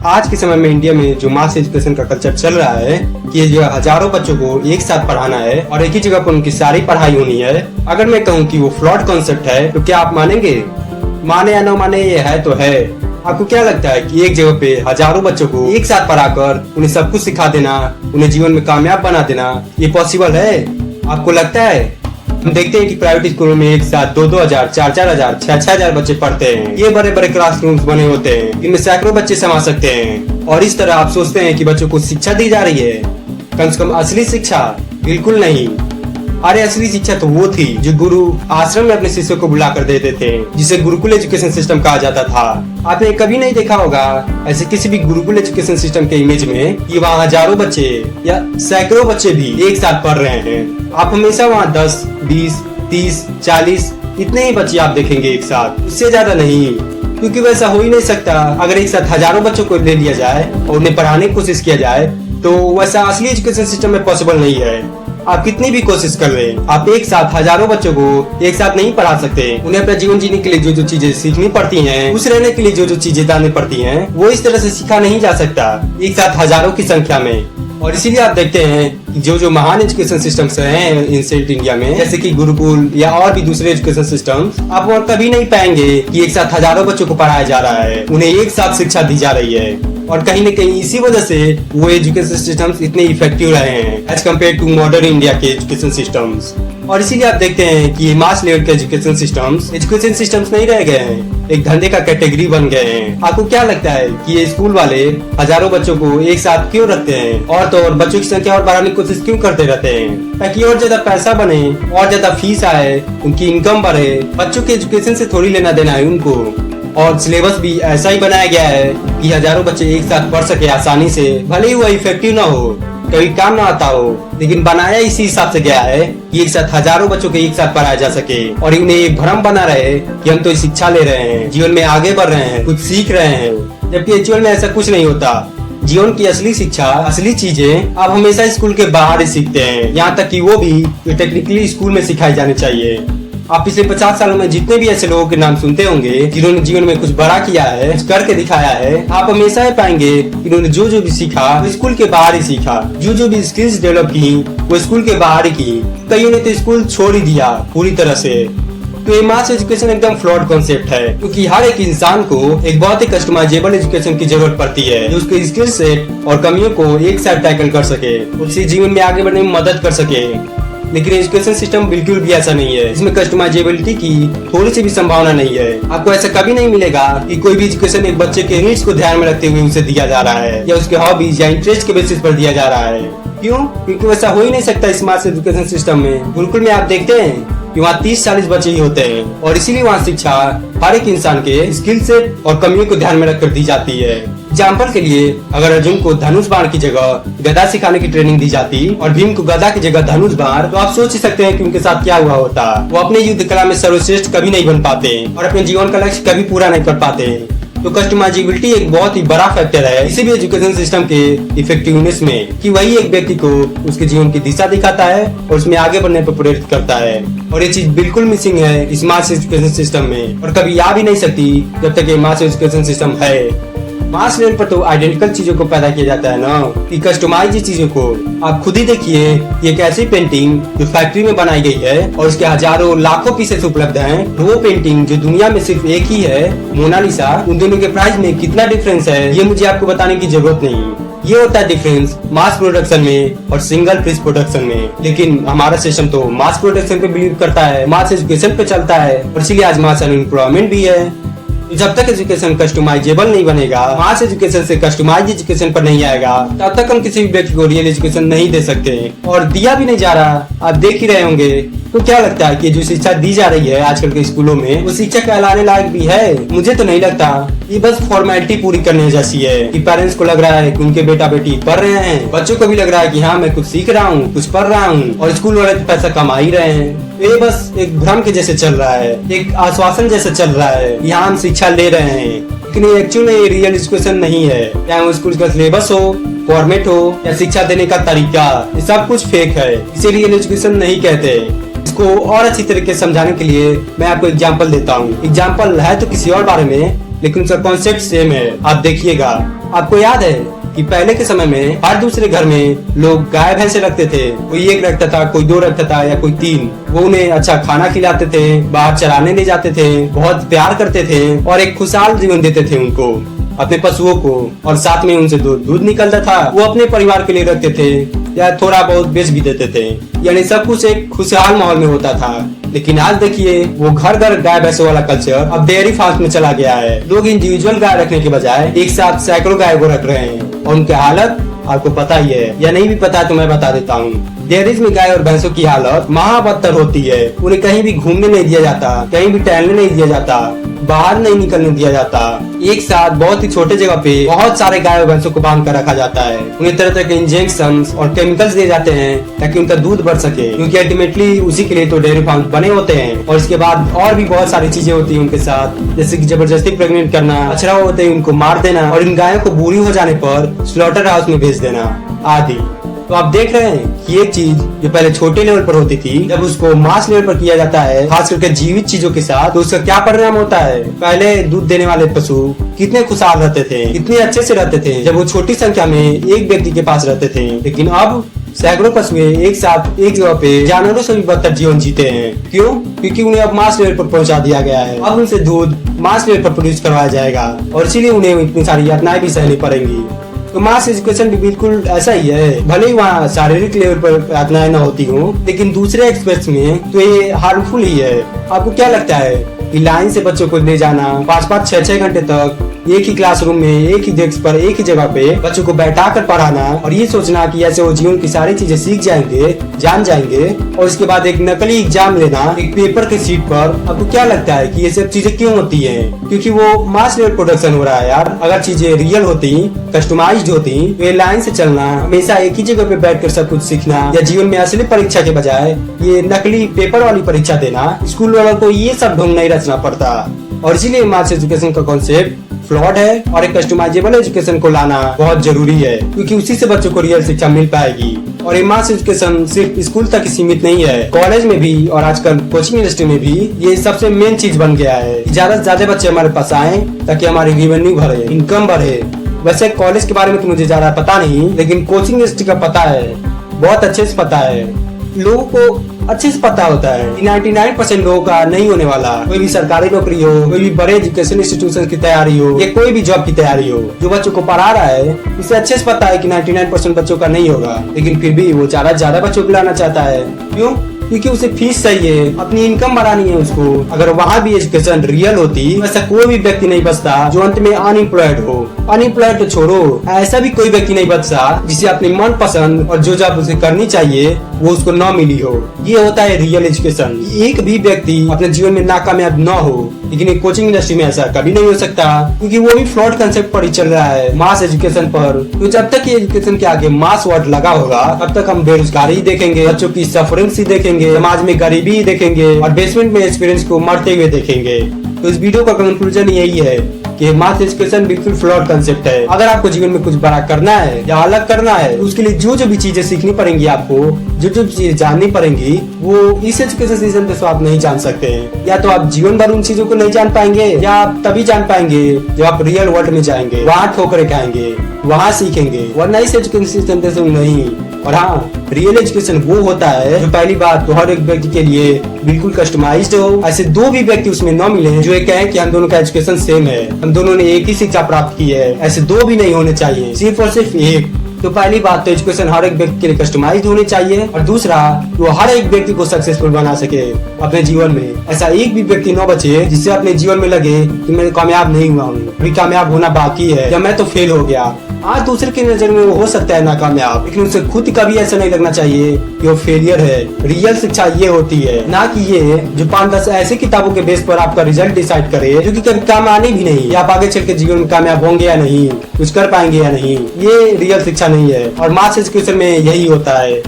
आज के समय में इंडिया में जो मास एजुकेशन का कल्चर चल रहा है कि ये जो हजारों बच्चों को एक साथ पढ़ाना है और एक ही जगह पर उनकी सारी पढ़ाई होनी है, अगर मैं कहूँ कि वो फ्लॉड कॉन्सेप्ट है तो क्या आप मानेंगे? माने या न माने, ये है तो है। आपको क्या लगता है कि एक जगह पे हजारों बच्चों को एक साथ पढ़ाकर उन्हें सब कुछ सिखा देना, उन्हें जीवन में कामयाब बना देना, ये पॉसिबल है? आपको लगता है? हम देखते हैं कि प्राइवेट स्कूलों में एक साथ 2-2 हजार, 4-4 हजार, 6-6 हजार बच्चे पढ़ते हैं। ये बड़े बड़े क्लासरूम्स बने होते हैं, इनमें सैकड़ों बच्चे समा सकते हैं। और इस तरह आप सोचते हैं कि बच्चों को शिक्षा दी जा रही है, कम से कम असली शिक्षा? बिल्कुल नहीं। अरे असली शिक्षा तो वो थी जो गुरु आश्रम में अपने शिष्यों को बुलाकर देते थे, जिसे गुरुकुल एजुकेशन सिस्टम कहा जाता था। आपने कभी नहीं देखा होगा ऐसे किसी भी गुरुकुल एजुकेशन सिस्टम के इमेज में कि वहाँ हजारों बच्चे या सैकड़ों बच्चे भी एक साथ पढ़ रहे हैं। आप हमेशा वहाँ 10, 20, 30, 40 इतने ही बच्चे आप देखेंगे एक साथ, उससे ज्यादा नहीं। क्योंकि वैसा हो ही नहीं सकता। अगर एक साथ हजारों बच्चों को ले लिया जाए और उन्हें पढ़ाने की कोशिश किया जाए तो वैसा असली एजुकेशन सिस्टम में पॉसिबल नहीं है। आप कितनी भी कोशिश कर ले, आप एक साथ हजारों बच्चों को एक साथ नहीं पढ़ा सकते। उन्हें अपना जीवन जीने के लिए जो जो चीजें सीखनी पड़ती हैं, खुश रहने के लिए जो जो चीजें जाननी पड़ती हैं, वो इस तरह से सीखा नहीं जा सकता एक साथ हजारों की संख्या में। और इसीलिए आप देखते हैं जो जो महान एजुकेशन सिस्टम्स हैं इंस्टेंट इंडिया में, जैसे कि गुरुकुल या और भी दूसरे एजुकेशन सिस्टम्स, आप और कभी नहीं पाएंगे कि एक साथ हजारों बच्चों को पढ़ाया जा रहा है, उन्हें एक साथ शिक्षा दी जा रही है। और कहीं न कहीं इसी वजह से वो एजुकेशन सिस्टम्स इतने इफेक्टिव रहे हैं as compare to modern India के एजुकेशन सिस्टम्स। और इसीलिए आप देखते हैं कि मास लेवल के एजुकेशन सिस्टम्स नहीं रह गए हैं, एक धंधे का कैटेगरी बन गए हैं। आपको क्या लगता है कि ये स्कूल वाले हजारों बच्चों को एक साथ क्यों रखते हैं और तो और बच्चों की संख्या और बढ़ाने की कोशिश क्यों करते रहते हैं? ताकि और ज्यादा पैसा बने, और ज्यादा फीस आए, उनकी इनकम बढ़े। बच्चों के एजुकेशन से थोड़ी लेना देना है उनको। और सिलेबस भी ऐसा ही बनाया गया है कि हजारों बच्चे एक साथ पढ़ सके आसानी से, भले ही वो इफेक्टिव ना हो, कभी काम ना आता हो, लेकिन बनाया इसी हिसाब से गया है कि एक साथ हजारों बच्चों को एक साथ पढ़ाया जा सके और उन्हें एक भ्रम बना रहे कि हम तो शिक्षा ले रहे हैं, जीवन में आगे बढ़ रहे हैं, कुछ सीख रहे हैं, जबकि जीवन में ऐसा कुछ नहीं होता। जीवन की असली शिक्षा, असली चीजें आप हमेशा स्कूल के बाहर ही सीखते हैं, यहाँ तक कि वो भी टेक्निकली स्कूल में सिखाई जानी चाहिए। आप पिछले 50 सालों में जितने भी ऐसे लोगों के नाम सुनते होंगे जिन्होंने जीवन में कुछ बड़ा किया है, कुछ करके दिखाया है, आप हमेशा पाएंगे इन्होंने जो जो भी सीखा वो स्कूल के बाहर ही सीखा, जो जो भी स्किल्स डेवलप की वो स्कूल के बाहर ही की। कईयों ने तो स्कूल छोड़ ही दिया पूरी तरह से। तो ये मास एजुकेशन एकदम फ्लॉड कॉन्सेप्ट है, क्योंकि हर एक इंसान को एक बहुत ही कस्टमाइजेबल एजुकेशन की जरूरत पड़ती है जो उसके स्किल सेट और कमियों को एक साथ टैकल कर सके, उससे जीवन में आगे बढ़ने में मदद कर सके। लेकिन एजुकेशन सिस्टम बिल्कुल भी ऐसा नहीं है, इसमें कस्टमाइजेबिलिटी की थोड़ी सी भी संभावना नहीं है। आपको ऐसा कभी नहीं मिलेगा कि कोई भी एजुकेशन एक बच्चे के नीड्स को ध्यान में रखते हुए उसे दिया जा रहा है या उसके हॉबीज या इंटरेस्ट के बेसिस पर दिया जा रहा है। क्यों? क्योंकि वैसा हो ही नहीं सकता इस मास एजुकेशन सिस्टम में। गुरुकुल में आप देखते हैं कि वहाँ 30-40 बच्चे ही होते हैं और इसीलिए वहाँ शिक्षा हर एक इंसान के स्किल सेट और कमियों को ध्यान में रखकर दी जाती है। एग्जाम्पल के लिए, अगर अर्जुन को धनुष बाण की जगह गदा सिखाने की ट्रेनिंग दी जाती और भीम को गदा की जगह धनुष बाण, तो आप सोच ही सकते हैं कि उनके साथ क्या हुआ होता। वो अपने युद्ध कला में सर्वश्रेष्ठ कभी नहीं बन पाते और अपने जीवन का लक्ष्य कभी पूरा नहीं कर पाते। तो कस्टमाइजेबिलिटी एक बहुत ही बड़ा फैक्टर है किसी भी एजुकेशन सिस्टम के इफेक्टिवनेस में, कि वही एक व्यक्ति को उसके जीवन की दिशा दिखाता है और उसमें आगे बढ़ने पर प्रेरित करता है। और ये चीज बिल्कुल मिसिंग है इस मास एजुकेशन सिस्टम में, और कभी आ भी नहीं सकती जब तक ये मास एजुकेशन सिस्टम है। मास लेवल पर तो आइडेंटिकल चीजों को पैदा किया जाता है ना, कि कस्टमाइज चीजों को। आप खुद ही देखिए, ये एक ऐसी पेंटिंग जो फैक्ट्री में बनाई गई है और उसके हजारों लाखों पीसेस उपलब्ध हैं, वो पेंटिंग जो दुनिया में सिर्फ एक ही है, मोनालिसा, उन दोनों के प्राइस में कितना डिफरेंस है ये मुझे आपको बताने की जरूरत नहीं। ये होता है डिफरेंस मास प्रोडक्शन में और सिंगल पीस प्रोडक्शन में। लेकिन हमारा सिस्टम तो मास प्रोडक्शन पे बिलीव करता है, मास एजुकेशन पे चलता है, और इसीलिए आज मास अनएम्प्लॉयमेंट भी है। जब तक एजुकेशन कस्टमाइजेबल नहीं बनेगा, मास एजुकेशन से कस्टमाइज एजुकेशन पर नहीं आएगा, तब तक हम किसी भी व्यक्ति को रियल एजुकेशन नहीं दे सकते, और दिया भी नहीं जा रहा। आप देख ही रहे होंगे। तो क्या लगता है कि जो शिक्षा दी जा रही है आजकल के स्कूलों में, वो शिक्षा कहलाने लायक भी है? मुझे तो नहीं लगता। ये बस फॉर्मेलिटी पूरी करने जैसी है कि पेरेंट्स को लग रहा है कि उनके बेटा बेटी पढ़ रहे हैं, बच्चों को भी लग रहा है कि हाँ मैं कुछ सीख रहा हूँ, कुछ पढ़ रहा हूँ, और स्कूल वाले तो पैसा कमा ही रहे हैं। ये बस एक भ्रम के जैसे चल रहा है, एक आश्वासन जैसे चल रहा है, यहाँ हम शिक्षा ले रहे हैं, लेकिन ये एक्चुअल में रियल एजुकेशन नहीं है। चाहे वो स्कूल का सिलेबस हो, फॉर्मेट हो, या शिक्षा देने का तरीका, ये सब कुछ फेक है। इसे रियल एजुकेशन नहीं कहते। इसको और अच्छी तरीके से समझाने के लिए मैं आपको एग्जांपल देता हूँ। एग्जांपल है तो किसी और बारे में, लेकिन उसका कॉन्सेप्ट सेम है। आप देखिएगा, आपको याद है कि पहले के समय में हर दूसरे घर में लोग गाय भैंसे रखते थे। कोई एक रखता था, कोई दो रखता था या कोई तीन। वो उन्हें अच्छा खाना खिलाते थे, बाहर चराने ले जाते थे, बहुत प्यार करते थे और एक खुशहाल जीवन देते थे उनको, अपने पशुओं को, और साथ में उनसे दूध निकलता था। वो अपने परिवार के लिए रखते थे या थोड़ा बहुत बेच भी देते थे, यानी सब कुछ एक खुशहाल माहौल में होता था। लेकिन आज देखिए, वो घर घर गाय भैंसों वाला कल्चर अब डेयरी फार्म में चला गया है। लोग इंडिविजुअल गाय रखने के बजाय एक साथ सैकड़ों गाय को रख रहे हैं और उनकी हालत आपको पता ही है, या नहीं भी पता तो मैं बता देता हूँ। डेयरीज में गाय और भैंसों की हालत महाबदतर होती है। उन्हें कहीं भी घूमने नहीं दिया जाता, कहीं भी टहलने नहीं दिया जाता, बाहर नहीं निकलने दिया जाता। एक साथ बहुत ही छोटे जगह पे बहुत सारे गाय और भैंसों को बांध कर रखा जाता है। उन्हें तरह तरह के इंजेक्शन और केमिकल्स दिए जाते हैं ताकि उनका दूध बढ़ सके, क्योंकि अल्टीमेटली उसी के लिए तो डेयरी फार्म बने होते हैं। और इसके बाद और भी बहुत सारी चीजें होती है उनके साथ, जैसे कि जबरदस्ती प्रेग्नेंट करना, अछड़ा होते ही उनको मार देना और इन गायों को बूढ़ी हो जाने पर स्लॉटर हाउस में भेज देना आदि। तो आप देख रहे हैं कि एक चीज जो पहले छोटे लेवल पर होती थी, जब उसको मास लेवल पर किया जाता है, खास करके जीवित चीजों के साथ, तो उसका क्या परिणाम होता है। पहले दूध देने वाले पशु कितने खुशहाल रहते थे, कितने अच्छे से रहते थे जब वो छोटी संख्या में एक व्यक्ति के पास रहते थे। लेकिन अब सैकड़ों पशुएं एक साथ एक जगह पे जानवरों से भी बदतर जीवन जीते हैं। क्यों? क्योंकि उन्हें अब मास लेवल पर पहुंचा दिया गया है। अब उनसे दूध मास लेवल पर प्रोड्यूस करवाया जाएगा और इसीलिए उन्हें इतनी सारी यातनाएं भी सहनी पड़ेंगी। तो मास एजुकेशन भी बिल्कुल ऐसा ही है। भले ही वहाँ शारीरिक लेवल पर यातनाएं न होती हो, लेकिन दूसरे एक्सपेक्ट्स में तो ये हार्मफुल ही है। आपको क्या लगता है कि लाइन से बच्चों को ले जाना 5-5, 6-6 घंटे तक एक ही क्लासरूम में, एक ही डेस्क पर, एक ही जगह पे बच्चों को बैठा कर पढ़ाना और ये सोचना कि ऐसे वो जीवन की सारी चीजें सीख जाएंगे, जान जाएंगे, और उसके बाद एक नकली एग्जाम लेना एक पेपर के सीट पर, आपको क्या लगता है कि ये सब चीजें क्यों होती है? क्योंकि वो मास लेवल प्रोडक्शन हो रहा है यार। अगर चीजें रियल होती, कस्टमाइज्ड होती, तो ये लाइन से चलना, हमेशा एक ही जगह पे बैठकर सब कुछ सीखना, या जीवन में असली परीक्षा के बजाय ये नकली पेपर वाली परीक्षा देना, स्कूल वालों को ये सब ढंग नहीं रचना पड़ता। और इसीलिए मास एजुकेशन का कॉन्सेप्ट फ्लॉड है और एक कस्टमाइजेबल एजुकेशन को लाना बहुत जरूरी है, क्योंकि उसी से बच्चों को रियल शिक्षा मिल पाएगी। और ये मास एजुकेशन सिर्फ स्कूल तक ही सीमित नहीं है, कॉलेज में भी और आजकल कोचिंग इंडस्ट्री में भी ये सबसे मेन चीज बन गया है। ज्यादा से ज्यादा बच्चे हमारे पास आए ताकि हमारी रेवेन्यू बढ़े, इनकम बढ़े। वैसे कॉलेज के बारे में तो मुझे ज्यादा पता नहीं, लेकिन कोचिंग इंडस्ट्री का पता है, बहुत अच्छे से पता है। लोगों को अच्छे से पता होता है कि 99% लोगों का नहीं होने वाला। कोई भी सरकारी नौकरी हो, कोई भी बड़े एजुकेशन इंस्टीट्यूशन की तैयारी हो, या कोई भी जॉब की तैयारी हो, जो बच्चों को पढ़ा रहा है उसे अच्छे से पता है कि 99% बच्चों का नहीं होगा। लेकिन फिर भी वो ज्यादा बच्चों को लाना चाहता है। क्यों? क्योंकि उसे फीस चाहिए, अपनी इनकम बढ़ानी है उसको। अगर वहाँ भी एजुकेशन रियल होती, ऐसा कोई भी व्यक्ति नहीं बचता जो अंत में अनएम्प्लॉयड हो। अनएम्प्लॉयड तो छोड़ो, ऐसा भी कोई व्यक्ति नहीं बचता जिसे अपनी मन पसंद और जो जॉब उसे करनी चाहिए वो उसको न मिली हो। ये होता है रियल एजुकेशन। एक भी व्यक्ति अपने जीवन में नाकामयाब न हो, लेकिन एक कोचिंग इंडस्ट्री में ऐसा कभी नहीं हो सकता, क्योंकि वो भी फ्रॉड कंसेप्ट पर ही चल रहा है, मास एजुकेशन पर। तो जब तक ये एजुकेशन के आगे मास वर्ड लगा होगा, तब तक हम बेरोजगारी देखेंगे, बच्चों की सफरिंग्स ही देखेंगे, समाज में गरीबी ही देखेंगे और बेसमेंट में एक्सपीरियंस को मरते हुए देखेंगे। तो इस वीडियो का कंक्लूजन यही है कि मास एजुकेशन बिल्कुल फ्लॉड कंसेप्ट है। अगर आपको जीवन में कुछ बड़ा करना है या अलग करना है, तो उसके लिए जो जो भी चीजें सीखनी पड़ेंगी, आपको जो जो चीजें जाननी पड़ेंगी, वो इस एजुकेशन सिस्टम पे आप नहीं जान सकते हैं। या तो आप जीवन भर उन चीजों को नहीं जान पाएंगे, या आप तभी जान पाएंगे जब आप रियल वर्ल्ड में जाएंगे, वहाँ ठोकरें खाएंगे, वहाँ सीखेंगे, वरना इस एजुकेशन सिस्टम पे नहीं। और हाँ, रियल एजुकेशन वो होता है जो पहली बात तो हर एक व्यक्ति के लिए बिल्कुल कस्टमाइज्ड हो। ऐसे दो भी व्यक्ति उसमें न मिले जो ये कहें कि हम दोनों का एजुकेशन सेम है, हम दोनों ने एक ही शिक्षा प्राप्त की है। ऐसे दो भी नहीं होने चाहिए, सिर्फ और सिर्फ एक। तो पहली बात तो एजुकेशन हर एक व्यक्ति के लिए कस्टमाइज्ड होनी चाहिए, और दूसरा वो हर एक व्यक्ति को सक्सेसफुल बना सके अपने जीवन में। ऐसा एक भी व्यक्ति न बचे जिससे अपने जीवन में लगे कि मैं कामयाब नहीं हुआ हूँ, अभी कामयाब होना बाकी है, या मैं तो फेल हो गया। आज दूसरे की नजर में वो हो सकता है नाकामयाब, लेकिन उसे खुद कभी ऐसा नहीं लगना चाहिए कि वो फेलियर है। रियल शिक्षा ये होती है, ना कि ये जो 5-10 ऐसी किताबों के बेस पर आपका रिजल्ट डिसाइड करे जो कि कभी काम आने भी नहीं, या आप आगे चल के जीवन में कामयाब होंगे या नहीं, कुछ कर पाएंगे या नहीं। ये रियल शिक्षा नहीं है, और मास एजुकेशन में यही होता है।